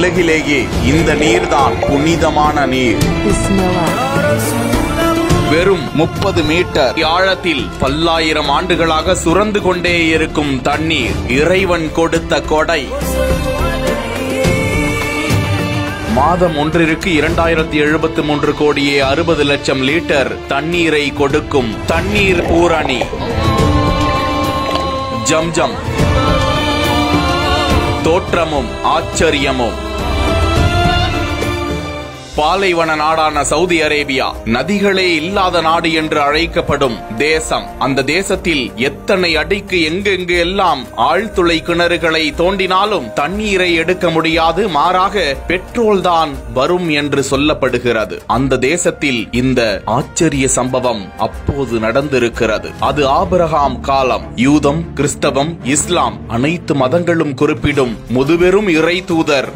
உலகிலேயே இந்த நீர்தான் புனிதமான நீர். வெறும் 30 மீட்டர் ஆழத்தில் பல்லாயிரம் ஆண்டுகளாக சுரந்து கொண்டே இருக்கும் தண்ணீர் இறைவன் கொடுத்த கொடை. மாதம் ஒன்றிற்கு 2073 கோடியே 60 லட்சம் லிட்டர் தண்ணீரை கொடுக்கும் தண்ணீர் பூரணி ஜம்ஜம். தோற்றமும் ஆச்சரியமும். பாலைவன நாடான சவுதி அரேபியா நதிகளே இல்லாத நாடு என்று அழைக்கப்படும் தேசம். அந்த தேசத்தில் எத்தனை அடிக்கு எங்கெங்கு எல்லாம் ஆழ்துளை கிணறுகளை தோண்டினாலும் தண்ணீரை எடுக்க முடியாது, மாறாக பெட்ரோல் தான் வரும் என்று சொல்லப்படுகிறது. அந்த தேசத்தில் இந்த ஆச்சரிய சம்பவம் அப்போது நடந்திருக்கிறது. அது ஆபிரகாம் காலம். யூதம், கிறிஸ்தவம், இஸ்லாம் அனைத்து மதங்களும் குறிப்பிடும் முதுபெரும் இறை தூதர்